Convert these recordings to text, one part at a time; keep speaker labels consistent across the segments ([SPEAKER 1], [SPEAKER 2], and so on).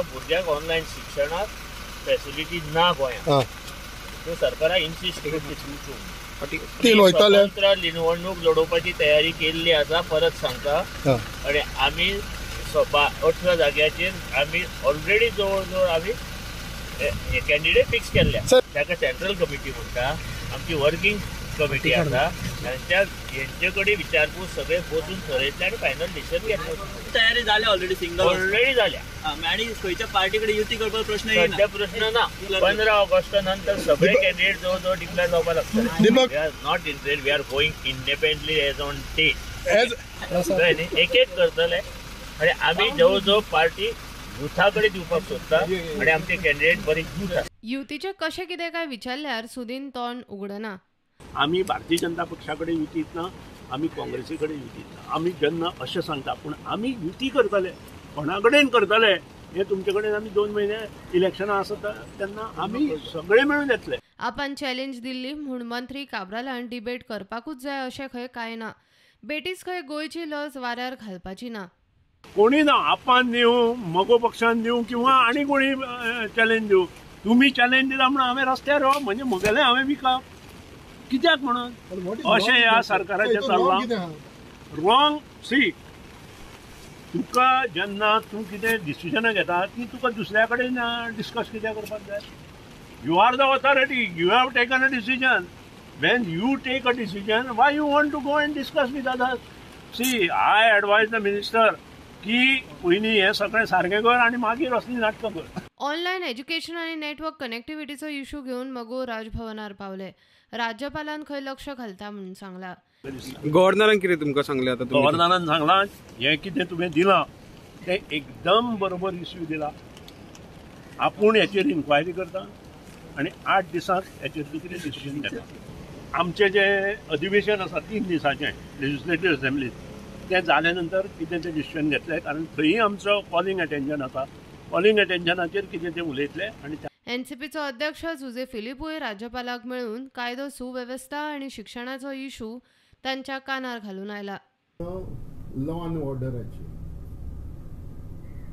[SPEAKER 1] भुरग्यांक ऑनलायन शिक्षणाक फॅसिलिटी ना गोंयांत, तो सरकारान इन्सिस्ट करून दिवच्यो निवडणूक लडोवपाची तयारी केल्ली आसा. परत सांगता, आणि आमी 18 जाग्याचेर आमी ऑलरेडी जवळ जवळ आमी कॅन्डिडेट फिक्स केल्ल्या. ताका सेंट्रल कमिटी म्हणटा, आमची वर्किंग कमिटी आसा, हेंचे कडेन विचारपूस सगळे बसून थरयतले आनी फायनल डिसिजन घेतले.
[SPEAKER 2] तयारी जाल्या
[SPEAKER 1] ऑलरेडी जाल्या.
[SPEAKER 2] आनी खंयच्या पार्टी कडेन युती करपाचो प्रश्न येना.
[SPEAKER 1] सध्या प्रश्न ना. 15 ऑगस्ट नंतर सगळे कॅन्डिडेट जवळ जवळ डिक्लेअर जावपाक लागतले. We are not interested, we are going independently as on test. एक एक करतले आणि आमी जवळ जवळ पार्टी युथाकडे दिवपाक सोदता आणि आमचे कॅन्डिडेट बरे युथ आसा.
[SPEAKER 3] युतीचे कशें कितें काय विचारल्यार सुदीन तोंड उगडना.
[SPEAKER 4] आमी भारतीय जनता पक्षाकडे युतीत ना, आमी काँग्रेसी कडेन युतीत ना. आमी जेन्ना अशें सांगता, पूण आमी युती करतले, कोणा कडेन करतले हे तुमचे कडेन आमी 2 म्हयने इलेक्शनां आसत तेन्ना आमी सगळे मेळून येतले.
[SPEAKER 3] आपण चॅलेंज दिल्ली म्हूण मंत्री काब्रालान डिबेट करपाकूच जाय अशें खंय कांय ना. बेटीच खंय गोंयची लज वाऱ्यार घालपाची ना.
[SPEAKER 4] कोणी ना, आपण दिवं, मगो पक्षान दिवं किंवा आनी कोणी चॅलेंज दिवं. तुम्ही चॅलेंज दिला म्हणून हांवें रस्त्यार राव म्हणजे म्हगेलें हांवें विकप कित्याक म्हणून अशें ह्या सरकाराचें चल्लां. रॉंग. सी, तुका जेन्ना तूं कितें डिसिजनां घेता ती तुका दुसऱ्या कडेन डिस्कस कित्याक करपाक जाय. You are the authority, you have taken a decision. When you take a decision, why you want to go and discuss with others. See, I advise the minister की पयलीं हें सगळें सारकें कर आनी मागीर असली नाटकां कर.
[SPEAKER 3] ऑनलायन एज्युकेशन आणि नेटवर्क कनेक्टिव्हिटीचो इश्यू घेऊन मगो राजभवनार पावले. राज्यपालान खंय लक्ष घालता म्हणून सांगला.
[SPEAKER 5] गव्हर्नरान कितें तुमकां सांगलें? आतां
[SPEAKER 4] गव्हर्नरान सांगलां हें कितें तुवें दिलां तें एकदम बरोबर इश्यू दिला. आपूण हेचेर इन्क्वायरी करता आनी 8 दिसांत हेचेर कितें डिसिजन घेता. आमचें जें अधिवेशन आसा 3 दिसांचें लेजिस्लेटिव्ह असेंब्लीत, तें जाले नंतर कितें तें डिसिजन घेतलें, कारण थंय आमचो कॉलिंग अटेन्शन आसा. कॉलिंग अटेन्शनाचेर कितें तें उलयतले. आनी
[SPEAKER 3] एनसीपीचो अध्यक्ष जुजे फिलिपूय राज्यपालाक मेळून कायदो सुवेवस्था आणि शिक्षणाचो इशू तांच्या कानार घालून आयला.
[SPEAKER 6] लॉ अँड ऑर्डराची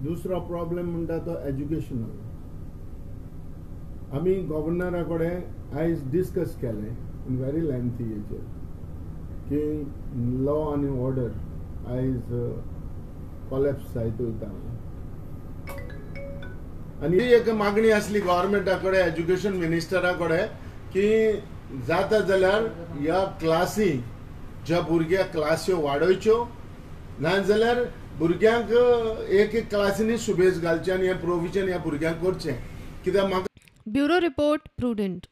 [SPEAKER 6] दुसरो प्रॉब्लेम म्हणटा तो एज्युकेशनल. आमी गव्हर्नरा कडेन आयज डिस्कस केलें व्हेरी लेंथी हेचेर की लॉ आनी ऑर्डर आयज कॉलेप्स जायत वयता. आनी एक मागणी आसली गव्हर्मेंटा कडेन, एज्युकेशन मिनिस्टरा कडेन, की जाता जाल्यार ह्या क्लासी ज्या भुरग्यां क्लास्यो वाडोवच्यो, नाजाल्यार भुरग्यांक एक क्लासींनी सुबेज घालचे आनी हें प्रोविजन ह्या भुरग्यांक करचें. कित्याक म्हाका
[SPEAKER 3] ब्युरो रिपोर्ट प्रुडंट.